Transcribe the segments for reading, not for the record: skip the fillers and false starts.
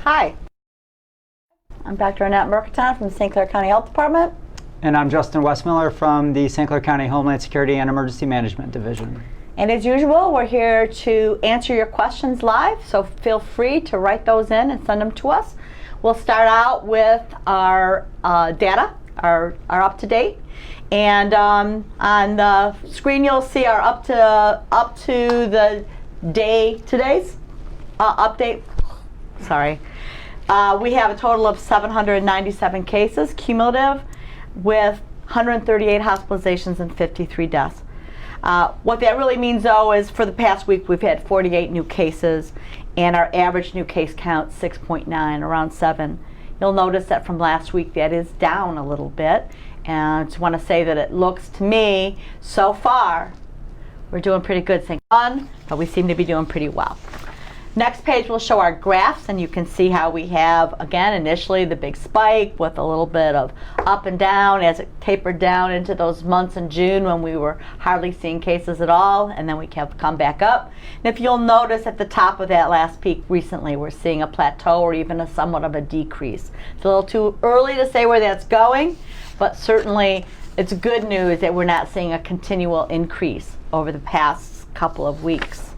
Hi, I'm Dr. Annette Mercatante from the St. Clair County Health Department. And I'm Justin Westmiller from the St. Clair County Homeland Security and Emergency Management Division. And as usual, we're here to answer your questions live, so feel free to write those in and send them to us. We'll start out with our data, our up-to-date. And on the screen you'll see our up to the day today's update. Sorry. We have a total of 797 cases cumulative with 138 hospitalizations and 53 deaths. What that really means though is for the past week we've had 48 new cases and our average new case count 6.9, around 7. You'll notice that from last week that is down a little bit. And I just want to say that it looks to me, so far, we're doing pretty good. Thank God, but we seem to be doing pretty well. Next page will show our graphs, and you can see how we have, again, initially the big spike with a little bit of up and down as it tapered down into those months in June when we were hardly seeing cases at all, and then we have come back up. And if you'll notice at the top of that last peak recently, we're seeing a plateau or even a somewhat of a decrease. It's a little too early to say where that's going, but certainly it's good news that we're not seeing a continual increase over the past couple of weeks.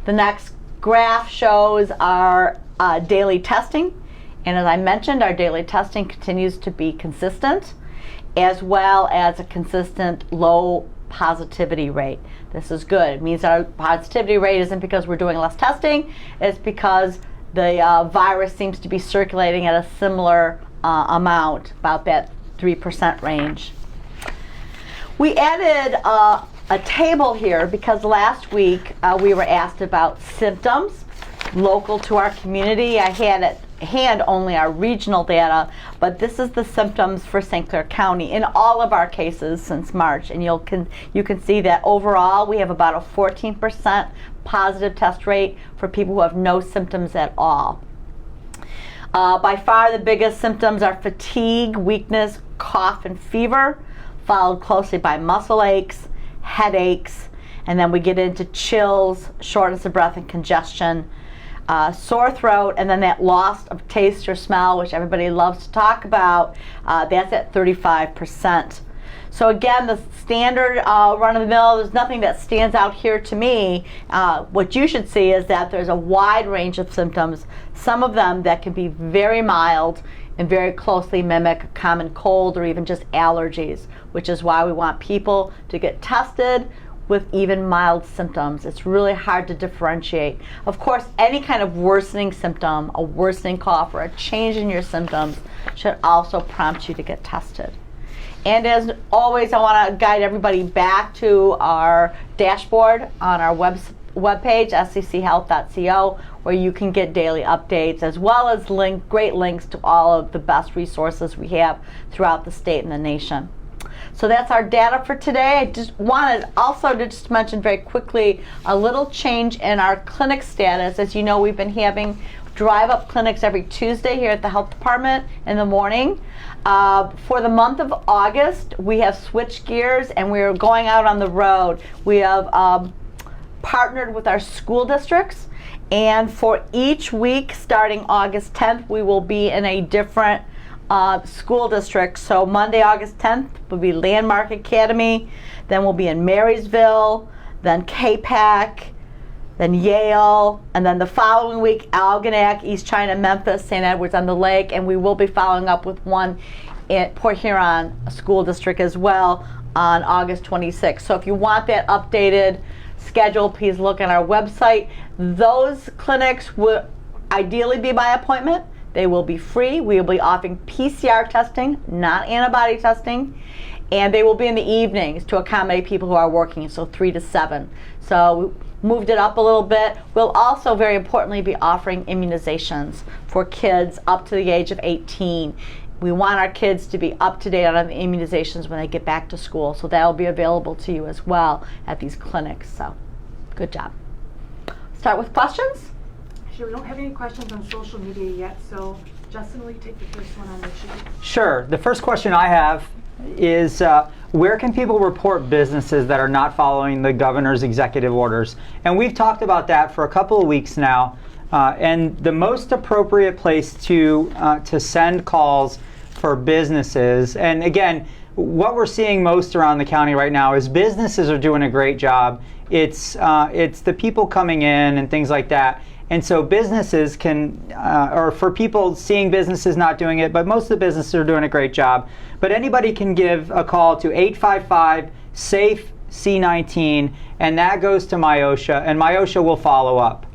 The next graph shows our daily testing, and as I mentioned, our daily testing continues to be consistent as well as a consistent low positivity rate. This is good. It means our positivity rate isn't because we're doing less testing, it's because the virus seems to be circulating at a similar amount, about that 3% range. We added a table here because last week we were asked about symptoms local to our community. I had at hand only our regional data, but this is the symptoms for St. Clair County in all of our cases since March, and you can see that overall we have about a 14% positive test rate for people who have no symptoms at all. By far the biggest symptoms are fatigue, weakness, cough, and fever, followed closely by muscle aches, headaches, and then we get into chills, shortness of breath, and congestion, sore throat, and then that loss of taste or smell, which everybody loves to talk about, that's at 35%. So again, the standard run-of-the-mill, there's nothing that stands out here to me. What you should see is that there's a wide range of symptoms, some of them that can be very mild and very closely mimic a common cold or even just allergies, which is why we want people to get tested with even mild symptoms. It's really hard to differentiate. Of course, any kind of worsening symptom, a worsening cough, or a change in your symptoms should also prompt you to get tested. And as always, I want to guide everybody back to our dashboard on our webpage, scchealth.co, where you can get daily updates as well as great links to all of the best resources we have throughout the state and the nation. So that's our data for today. I just wanted also to just mention very quickly a little change in our clinic status. As you know, we've been having drive-up clinics every Tuesday here at the health department in the morning. For the month of August, we have switched gears and we're going out on the road. We have partnered with our school districts, and for each week starting August 10th, we will be in a different school district. So Monday, August 10th will be Landmark Academy, then we'll be in Marysville, then KPAC, then Yale, and then the following week, Algonac, East China, Memphis, St. Edwards on the Lake, and we will be following up with one at Port Huron School District as well on August 26th. So if you want that updated schedule, please look on our website. Those clinics will ideally be by appointment. They will be free. We will be offering PCR testing, not antibody testing, and they will be in the evenings to accommodate people who are working, so 3 to 7. So we moved it up a little bit. We'll also, very importantly, be offering immunizations for kids up to the age of 18. We want our kids to be up to date on the immunizations when they get back to school, so that will be available to you as well at these clinics. So, good job. Start with questions. Sure, we don't have any questions on social media yet, so Justin, will you take the first one on the sheet? Sure. The first question I have is where can people report businesses that are not following the governor's executive orders? And we've talked about that for a couple of weeks now. And the most appropriate place to send calls for businesses, and again, what we're seeing most around the county right now is businesses are doing a great job. It's the people coming in and things like that. And so businesses can, or for people seeing businesses not doing it, but most of the businesses are doing a great job. But anybody can give a call to 855-SAFE-C19, and that goes to MIOSHA, and MIOSHA will follow up.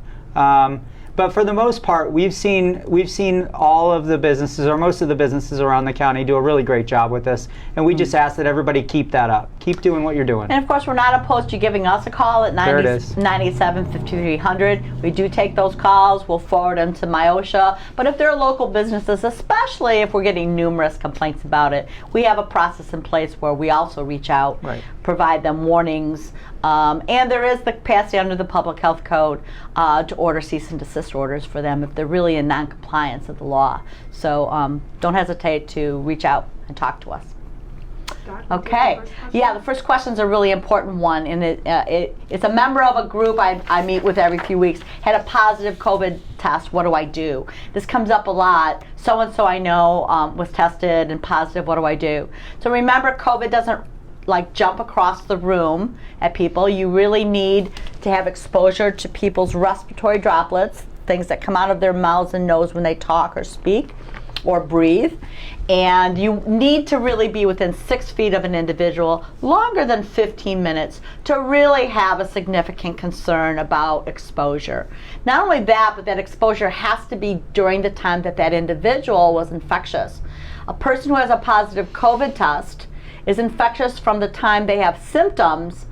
But for the most part, we've seen all of the businesses, or most of the businesses around the county, do a really great job with this. And we just ask that everybody keep that up. Keep doing what you're doing. And of course, we're not opposed to giving us a call at There it is. 97-5300. We do take those calls. We'll forward them to MIOSHA. But if they're local businesses, especially if we're getting numerous complaints about it, we have a process in place where we also reach out, Right. provide them warnings. And there is the capacity under the Public Health Code to order cease and desist orders for them if they're really in non-compliance of the law. So don't hesitate to reach out and talk to us. Okay. Yeah, the first question is a really important one, and it's a member of a group I meet with every few weeks. Had a positive COVID test. What do I do? This comes up a lot. So and so I know was tested and positive. What do I do? So remember, COVID doesn't like jump across the room at people. You really need to have exposure to people's respiratory droplets, things that come out of their mouths and nose when they talk or speak or breathe. And you need to really be within 6 feet of an individual longer than 15 minutes to really have a significant concern about exposure. Not only that, but that exposure has to be during the time that that individual was infectious. A person who has a positive COVID test is infectious from the time they have symptoms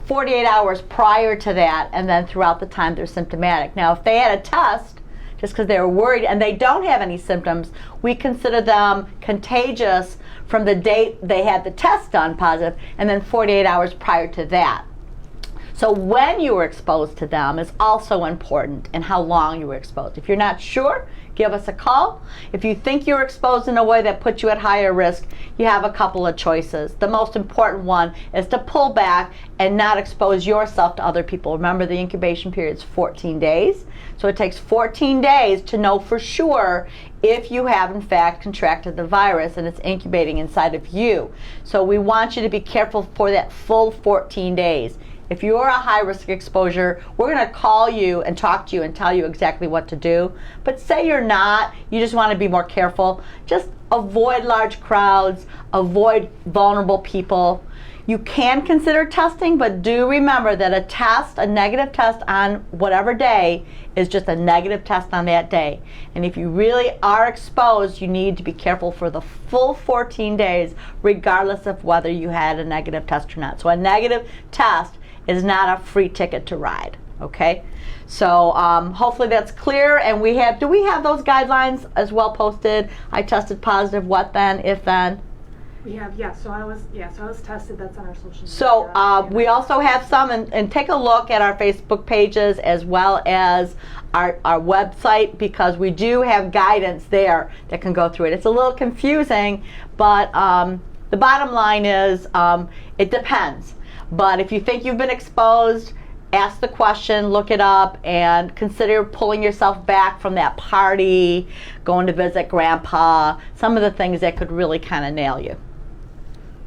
48 hours prior to that, and then throughout the time they're symptomatic. Now, if they had a test just because they were worried and they don't have any symptoms, we consider them contagious from the date they had the test done positive and then 48 hours prior to that. So when you were exposed to them is also important, and how long you were exposed. If you're not sure, give us a call. If you think you're exposed in a way that puts you at higher risk, you have a couple of choices. The most important one is to pull back and not expose yourself to other people. Remember, the incubation period is 14 days. So it takes 14 days to know for sure if you have in fact contracted the virus and it's incubating inside of you. So we want you to be careful for that full 14 days. If you're a high-risk exposure, we're going to call you and talk to you and tell you exactly what to do. But say you're not, you just want to be more careful, just avoid large crowds, avoid vulnerable people. You can consider testing, but do remember that a test, a negative test on whatever day, is just a negative test on that day. And if you really are exposed, you need to be careful for the full 14 days, regardless of whether you had a negative test or not. So a negative test is not a free ticket to ride, okay? So hopefully that's clear. And do we have those guidelines as well posted? I tested positive, what then, if then? We have, so I was tested. That's on our social media. So we also have some, and take a look at our Facebook pages as well as our website, because we do have guidance there that can go through it. It's a little confusing, but the bottom line is it depends. But if you think you've been exposed, ask the question, look it up, and consider pulling yourself back from that party, going to visit grandpa, some of the things that could really kind of nail you.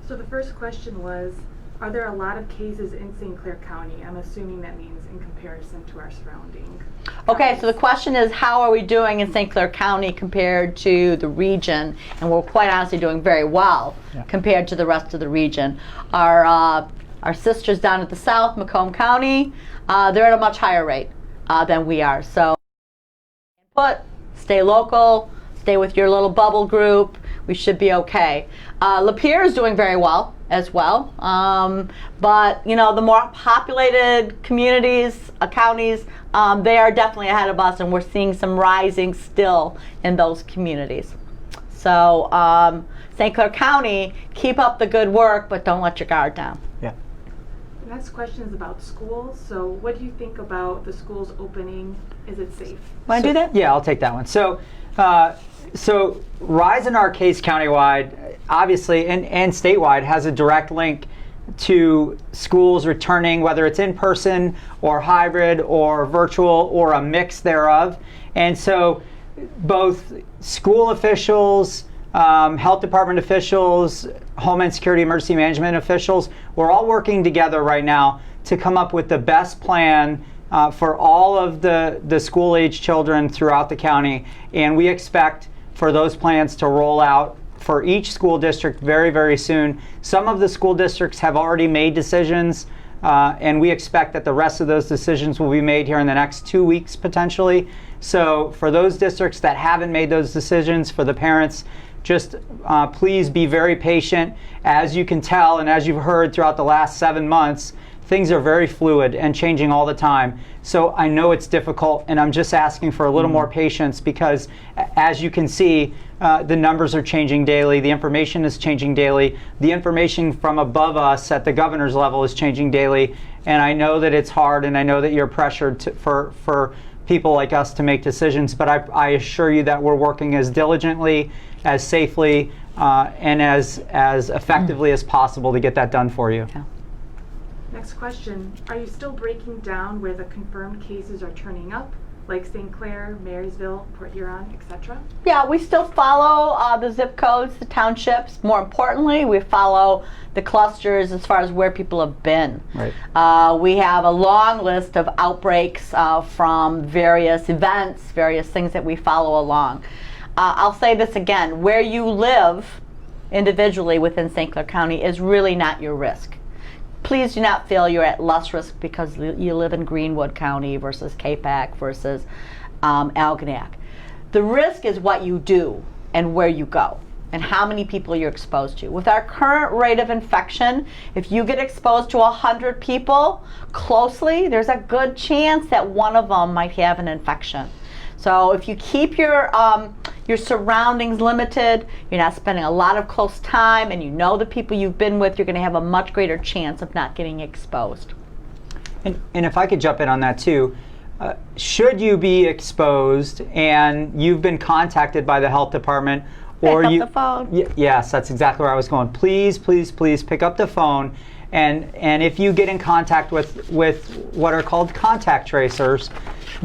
So the first question was, are there a lot of cases in St. Clair County? I'm assuming that means in comparison to our surrounding. Okay, so the question is, how are we doing in St. Clair County compared to the region? And we're quite honestly doing very well compared to the rest of the region. Our sisters down at the south, Macomb County, they're at a much higher rate than we are. So stay local, stay with your little bubble group. We should be okay. Lapeer is doing very well as well. But you know, the more populated communities, counties, they are definitely ahead of us, and we're seeing some rising still in those communities. So St. Clair County, keep up the good work, but don't let your guard down. Yeah. The next question is about schools. So what do you think about the schools opening? Is it safe? Want to do that? Yeah, I'll take that one. So rise in our case countywide, obviously, and statewide, has a direct link to schools returning, whether it's in person or hybrid or virtual or a mix thereof. And so both school officials, health department officials, Homeland Security emergency management officials, we're all working together right now to come up with the best plan for all of the school-age children throughout the county. And we expect for those plans to roll out for each school district very, very soon. Some of the school districts have already made decisions, and we expect that the rest of those decisions will be made here in the next 2 weeks potentially. So for those districts that haven't made those decisions, for the parents, just please be very patient. As you can tell and as you've heard throughout the last 7 months, things are very fluid and changing all the time. So I know it's difficult, and I'm just asking for a little more patience because as you can see, the numbers are changing daily, the information is changing daily, the information from above us at the governor's level is changing daily, and I know that it's hard, and I know that you're pressured for people like us to make decisions, but I assure you that we're working as diligently, as safely, and as effectively as possible to get that done for you. Yeah. Next question, are you still breaking down where the confirmed cases are turning up, like St. Clair, Marysville, Port Huron, etc.? Yeah, we still follow the zip codes, the townships. More importantly, we follow the clusters as far as where people have been. Right. We have a long list of outbreaks from various events, various things that we follow along. I'll say this again, where you live individually within St. Clair County is really not your risk. Please do not feel you're at less risk because you live in Greenwood County versus Capac versus Algonac. The risk is what you do and where you go and how many people you're exposed to. With our current rate of infection, if you get exposed to 100 people closely, there's a good chance that one of them might have an infection. So if you keep your surroundings limited, you're not spending a lot of close time, and you know the people you've been with, you're going to have a much greater chance of not getting exposed. And if I could jump in on that too, should you be exposed and you've been contacted by the health department, or pick up the phone. Yes, that's exactly where I was going. Please, please, please pick up the phone, and if you get in contact with what are called contact tracers,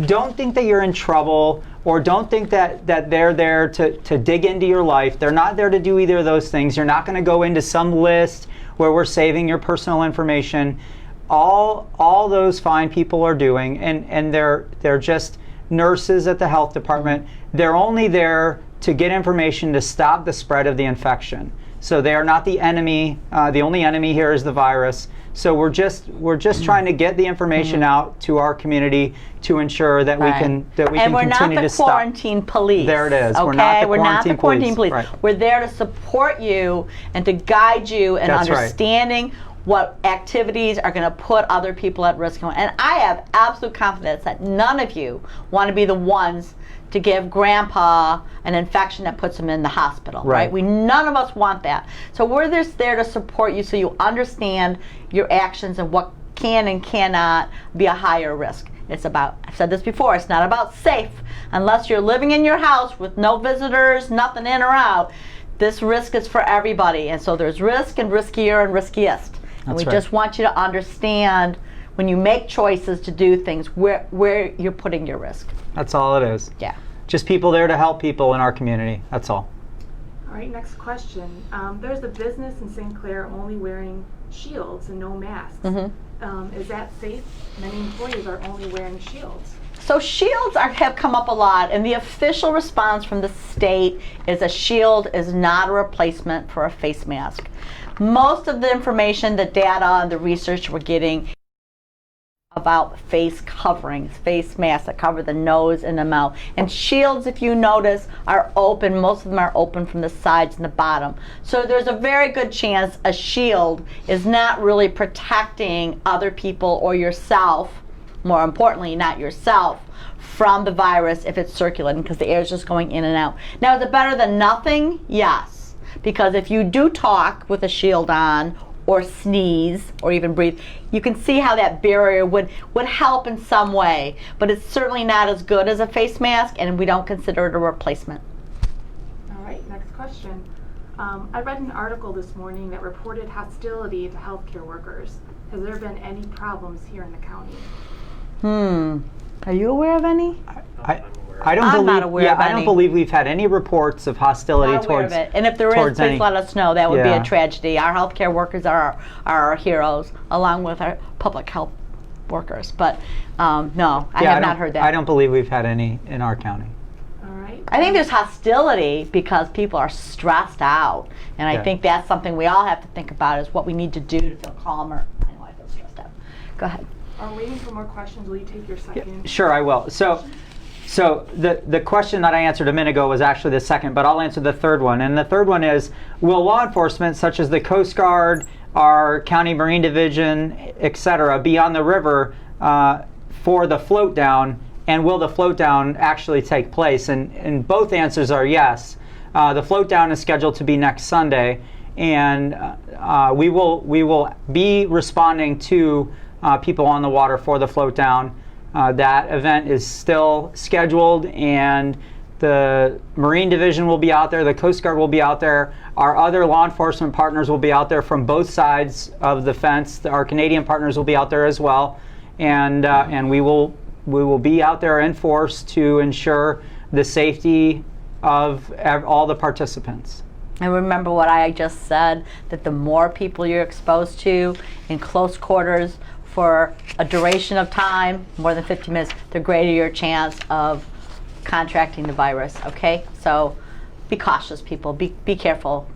don't think that you're in trouble, or don't think that they're there to dig into your life. They're not there to do either of those things. You're not going to go into some list where we're saving your personal information. All those fine people are doing, and they're just nurses at the health department. They're only there to get information to stop the spread of the infection. So they are not the enemy. The only enemy here is the virus. So we're just trying to get the information out to our community to ensure that we can continue to stop. And we're not the quarantine police. There it is. Okay? We're not the quarantine police. Right. We're there to support you and to guide you in That's understanding what activities are going to put other people at risk. And I have absolute confidence that none of you want to be the ones to give grandpa an infection that puts him in the hospital, right? None of us want that. So we're just there to support you so you understand your actions and what can and cannot be a higher risk. It's about, I've said this before, it's not about safe. Unless you're living in your house with no visitors, nothing in or out, this risk is for everybody. And so there's risk and riskier and riskiest. And we just want you to understand when you make choices to do things, where you're putting your risk. That's all it is. Yeah. Just people there to help people in our community. That's all. All right, next question. There's a business in St. Clair only wearing shields and no masks. Is that safe? Many employees are only wearing shields. So shields have come up a lot, and the official response from the state is a shield is not a replacement for a face mask. Most of the information, the data, and the research we're getting about face coverings, face masks that cover the nose and the mouth. And shields, if you notice, are open. Most of them are open from the sides and the bottom. So there's a very good chance a shield is not really protecting other people or yourself, more importantly, not yourself, from the virus if it's circulating, because the air is just going in and out. Now, is it better than nothing? Yes. Because if you do talk with a shield on, or sneeze, or even breathe, you can see how that barrier would help in some way. But it's certainly not as good as a face mask, and we don't consider it a replacement. All right, next question. I read an article this morning that reported hostility to healthcare workers. Has there been any problems here in the county? Are you aware of any? I don't I'm believe. not aware of I don't any. believe we've had any reports of hostility Not aware towards. of it. And if there is, towards please any- let us know. That would be Yeah. a tragedy. Our healthcare workers are our heroes, along with our public health workers. But no, I have not heard that. I don't believe we've had any in our county. All right. I think there's hostility because people are stressed out, and I Yeah. think that's something we all have to think about is what we need to do to feel calmer. I know I feel stressed out. Go ahead. Waiting for more questions. Will you take your second? Sure, I will. So the question that I answered a minute ago was actually the second, but I'll answer the third one. And the third one is, will law enforcement, such as the Coast Guard, our County Marine Division, et cetera, be on the river for the float down, and will the float down actually take place? And both answers are yes. The float down is scheduled to be next Sunday, and we will be responding to people on the water for the float down. That event is still scheduled, and the Marine Division will be out there, the Coast Guard will be out there, our other law enforcement partners will be out there from both sides of the fence. Our Canadian partners will be out there as well, and we will be out there in force to ensure the safety of all the participants. And remember what I just said, that the more people you're exposed to in close quarters for a duration of time, more than 15 minutes, the greater your chance of contracting the virus, okay? So be cautious, people. Be careful.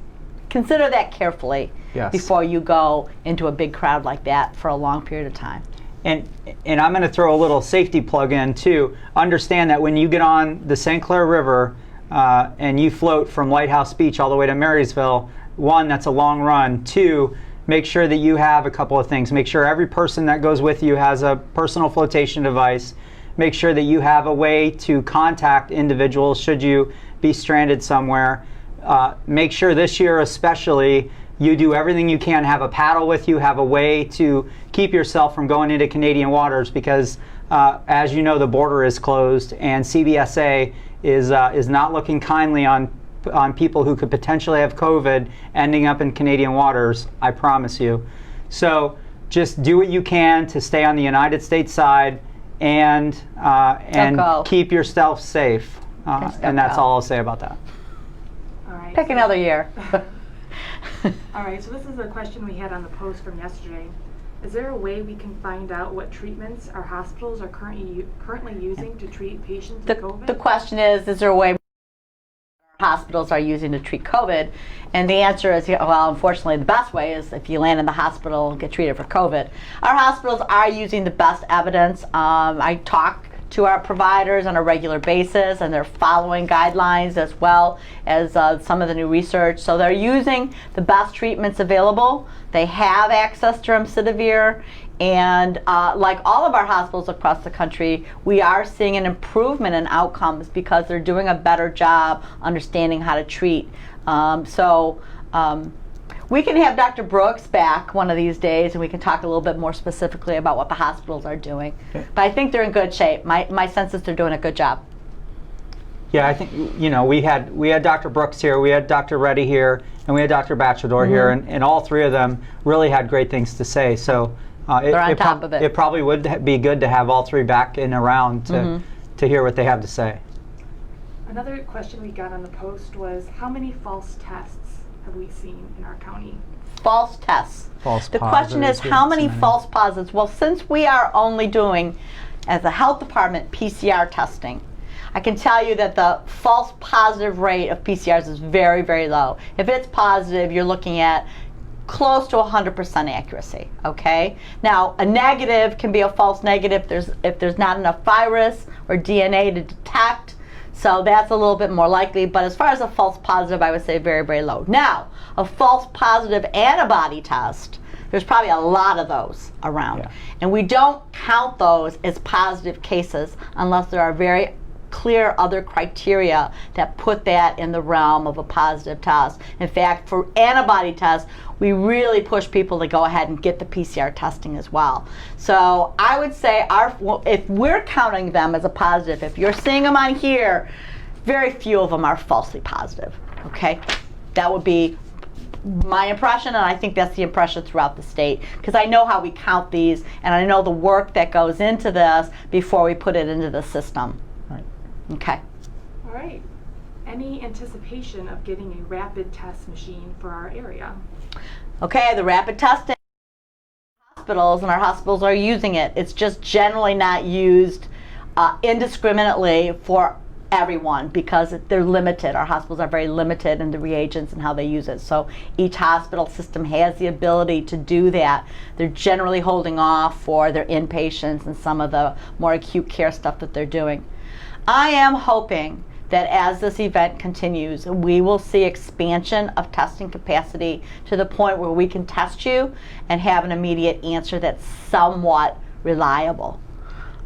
Consider that carefully Yes. before you go into a big crowd like that for a long period of time. And I'm going to throw a little safety plug in too. Understand that when you get on the St. Clair River and you float from Lighthouse Beach all the way to Marysville, one, that's a long run. Two, make sure that you have a couple of things. Make sure every person that goes with you has a personal flotation device. Make sure that you have a way to contact individuals should you be stranded somewhere. Make sure this year especially you do everything you can, have a paddle with you, have a way to keep yourself from going into Canadian waters, because as you know, the border is closed, and CBSA is not looking kindly on people who could potentially have COVID ending up in Canadian waters, I promise you. So just do what you can to stay on the United States side and keep yourself safe. And that's all I'll say about that. All right. Pick another year. All right, so this is a question we had on the post from yesterday. Is there a way we can find out what treatments our hospitals are currently using to treat patients with COVID? The question is there a way hospitals are using to treat COVID? And the answer is, well, unfortunately, the best way is if you land in the hospital, get treated for COVID. Our hospitals are using the best evidence. I talk to our providers on a regular basis, and they're following guidelines as well as some of the new research. So they're using the best treatments available. They have access to remdesivir, and like all of our hospitals across the country, we are seeing an improvement in outcomes because they're doing a better job understanding how to treat. We can have Dr. Brooks back one of these days, and we can talk a little bit more specifically about what the hospitals are doing. Okay. But I think they're in good shape. My sense is they're doing a good job. Yeah, I think, we had Dr. Brooks here, we had Dr. Reddy here, and we had Dr. Bachelor here, and all three of them really had great things to say. So they're on top of it. It probably would be good to have all three back and around to hear what they have to say. Another question we got on the post was, how many false tests have we seen in our county? False tests. False The question is, positives, how many yes, false positives? Well, since we are only doing, as a health department, PCR testing, I can tell you that the false positive rate of PCRs is very, very low. If it's positive, you're looking at close to 100% accuracy, okay? Now, a negative can be a false negative if there's not enough virus or DNA to detect. So that's a little bit more likely, but as far as a false positive, I would say very, very low. Now, a false positive antibody test, there's probably a lot of those around. Yeah. And we don't count those as positive cases unless there are very clear other criteria that put that in the realm of a positive test. In fact, for antibody tests, we really push people to go ahead and get the PCR testing as well. So I would say if we're counting them as a positive, if you're seeing them on here, very few of them are falsely positive, okay? That would be my impression, and I think that's the impression throughout the state, because I know how we count these, and I know the work that goes into this before we put it into the system. Right. Okay. All right. Any anticipation of getting a rapid test machine for our area? Okay, the rapid testing hospitals, and our hospitals are using it. It's just generally not used indiscriminately for everyone because they're limited. Our hospitals are very limited in the reagents and how they use it. So each hospital system has the ability to do that. They're generally holding off for their inpatients and some of the more acute care stuff that they're doing. I am hoping that as this event continues, we will see expansion of testing capacity to the point where we can test you and have an immediate answer that's somewhat reliable.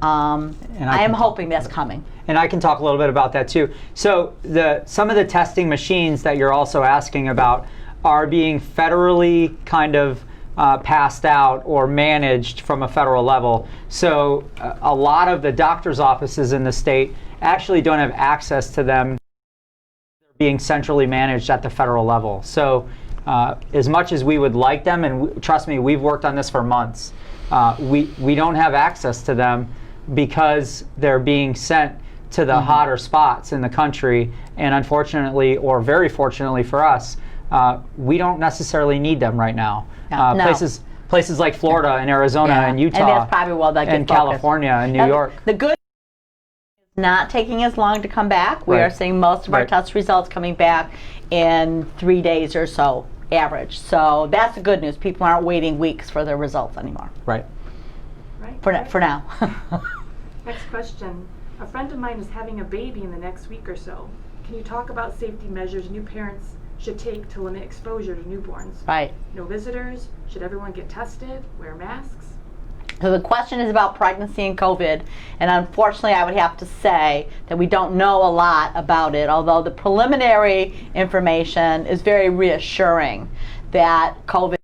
I am hoping that's coming. And I can talk a little bit about that too. So some of the testing machines that you're also asking about are being federally kind of passed out or managed from a federal level. So a lot of the doctor's offices in the state actually don't have access to them. They're being centrally managed at the federal level. So as much as we would like them, and trust me, we've worked on this for months, we don't have access to them because they're being sent to the hotter spots in the country, and unfortunately, or very fortunately for us, we don't necessarily need them right now. No. Places like Florida and Arizona and Utah and that's probably well that and California and New York. The good is not taking as long to come back. We are seeing most of our test results coming back in 3 days or so, average. So that's the good news. People aren't waiting weeks for their results anymore. Right. For now. Next question. A friend of mine is having a baby in the next week or so. Can you talk about safety measures new parents should take to limit exposure to newborns? Right. No visitors? Should everyone get tested? Wear masks? So the question is about pregnancy and COVID, and unfortunately I would have to say that we don't know a lot about it, although the preliminary information is very reassuring that COVID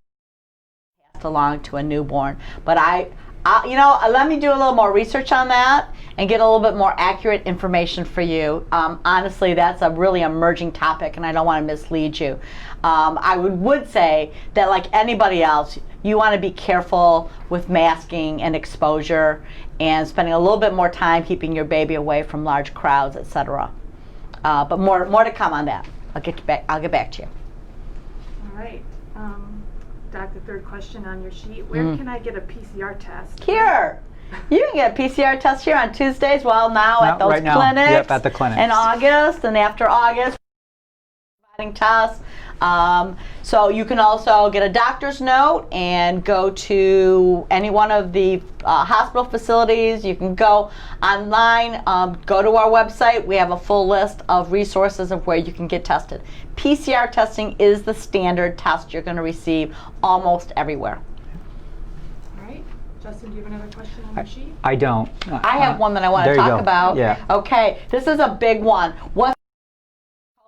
passed along to a newborn. But let me do a little more research on that and get a little bit more accurate information for you. Honestly, that's a really emerging topic, and I don't want to mislead you. I would say that, like anybody else, you want to be careful with masking and exposure and spending a little bit more time keeping your baby away from large crowds, etc. But more to come on that. I'll get back to you. All right. Doc, the third question on your sheet. Where can I get a PCR test? Here. You can get a PCR test here on Tuesdays. Well, now at those right now. clinics. Yep, at the clinics. In August and after August, providing tests. So you can also get a doctor's note and go to any one of the hospital facilities. You can go online, go to our website. We have a full list of resources of where you can get tested. PCR testing is the standard test you're going to receive almost everywhere. All right. Justin, do you have another question on your sheet? I don't. I have one that I want to talk about. Yeah. Okay, this is a big one. What's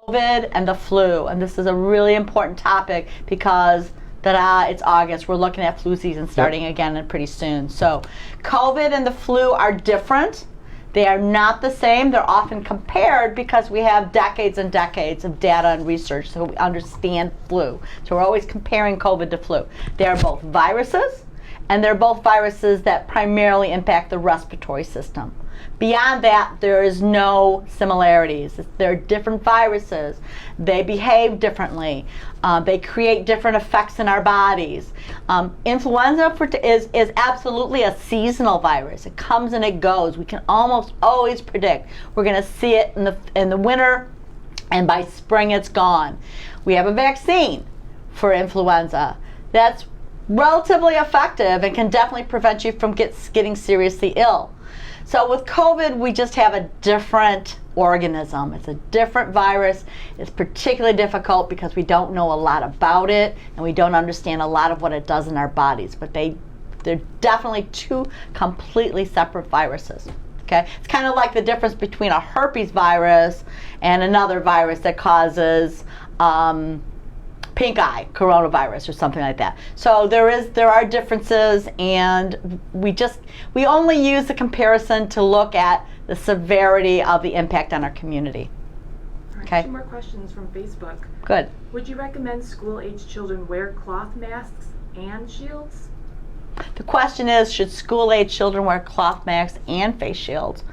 COVID and the flu? And this is a really important topic because it's August. We're looking at flu season starting again and pretty soon. So COVID and the flu are different. They are not the same. They're often compared because we have decades and decades of data and research, so we understand flu. So we're always comparing COVID to flu. They are both viruses, and they're both viruses that primarily impact the respiratory system. Beyond that, there is no similarities. They're different viruses. They behave differently. They create different effects in our bodies. Influenza is absolutely a seasonal virus. It comes and it goes. We can almost always predict. We're going to see it in the winter, and by spring it's gone. We have a vaccine for influenza that's relatively effective and can definitely prevent you from getting seriously ill. So with COVID, we just have a different organism. It's a different virus. It's particularly difficult because we don't know a lot about it and we don't understand a lot of what it does in our bodies. But they're definitely two completely separate viruses. Okay? It's kind of like the difference between a herpes virus and another virus that causes pink eye coronavirus or something like that. So there are differences, and we only use the comparison to look at the severity of the impact on our community. All Okay. 2 more questions from Facebook. Good. Would you recommend school-age children wear cloth masks and shields? The question is, should school-age children wear cloth masks and face shields?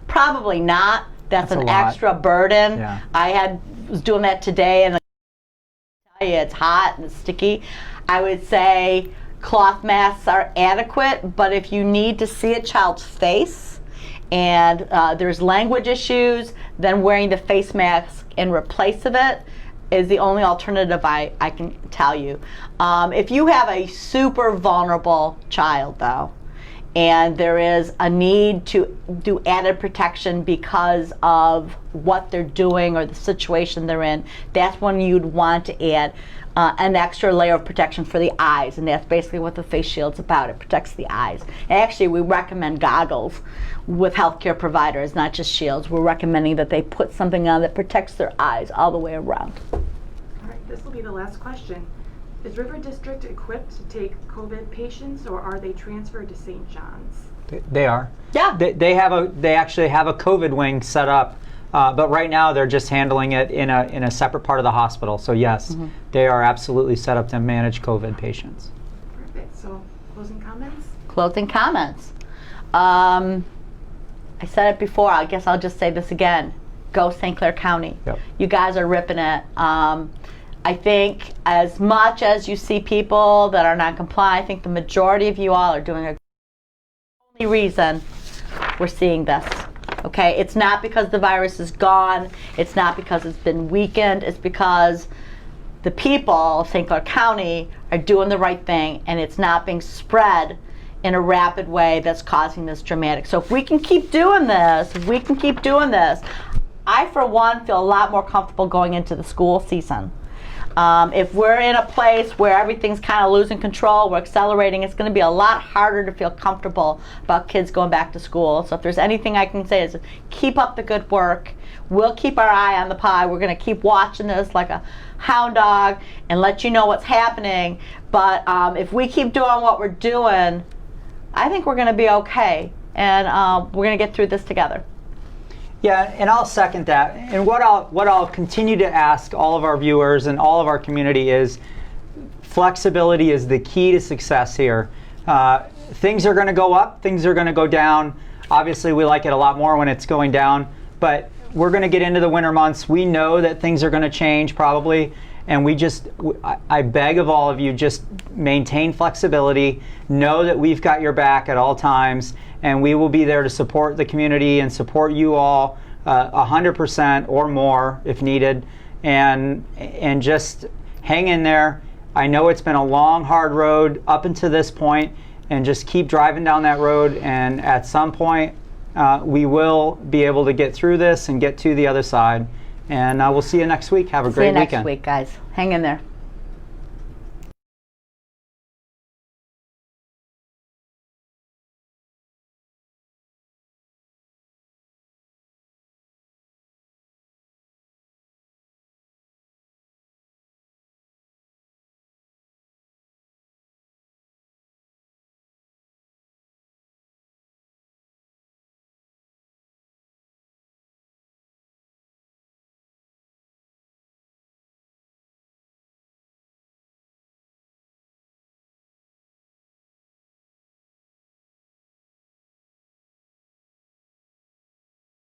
Probably not. That's a an lot. extra burden. Yeah. I was doing that today, and I tell you, it's hot and it's sticky. I would say cloth masks are adequate, but if you need to see a child's face and there's language issues, then wearing the face mask in replace of it is the only alternative I can tell you. If you have a super vulnerable child, though, and there is a need to do added protection because of what they're doing or the situation they're in, that's when you'd want to add an extra layer of protection for the eyes, and that's basically what the face shield's about. It protects the eyes. And actually, we recommend goggles with healthcare providers, not just shields. We're recommending that they put something on that protects their eyes all the way around. All right, this will be the last question. Is River District equipped to take COVID patients, or are they transferred to St. John's? They are. Yeah. They actually have a COVID wing set up, but right now they're just handling it in a separate part of the hospital. So yes, they are absolutely set up to manage COVID patients. Perfect. So, closing comments? Closing comments. I said it before. I guess I'll just say this again. Go St. Clair County. Yep. You guys are ripping it. I think as much as you see people that are not compliant, I think the majority of you all are doing a only reason we're seeing this. Okay, it's not because the virus is gone. It's not because it's been weakened. It's because the people of St. Clair County are doing the right thing, and it's not being spread in a rapid way that's causing this dramatic. So if we can keep doing this, I, for one, feel a lot more comfortable going into the school season. If we're in a place where everything's kind of losing control, we're accelerating, it's going to be a lot harder to feel comfortable about kids going back to school. So if there's anything I can say is keep up the good work. We'll keep our eye on the pie. We're going to keep watching this like a hound dog and let you know what's happening. But if we keep doing what we're doing, I think we're going to be okay. And we're going to get through this together. Yeah, and I'll second that. And what I'll continue to ask all of our viewers and all of our community is flexibility is the key to success here. Things are going to go up, things are going to go down. Obviously, we like it a lot more when it's going down, but we're going to get into the winter months. We know that things are going to change probably, and I beg of all of you, just maintain flexibility. Know that we've got your back at all times, and we will be there to support the community and support you all 100% or more if needed, and just hang in there. I know it's been a long, hard road up until this point, and just keep driving down that road, and at some point we will be able to get through this and get to the other side. And we'll see you next week. Have a great weekend. See you next week, guys. Hang in there.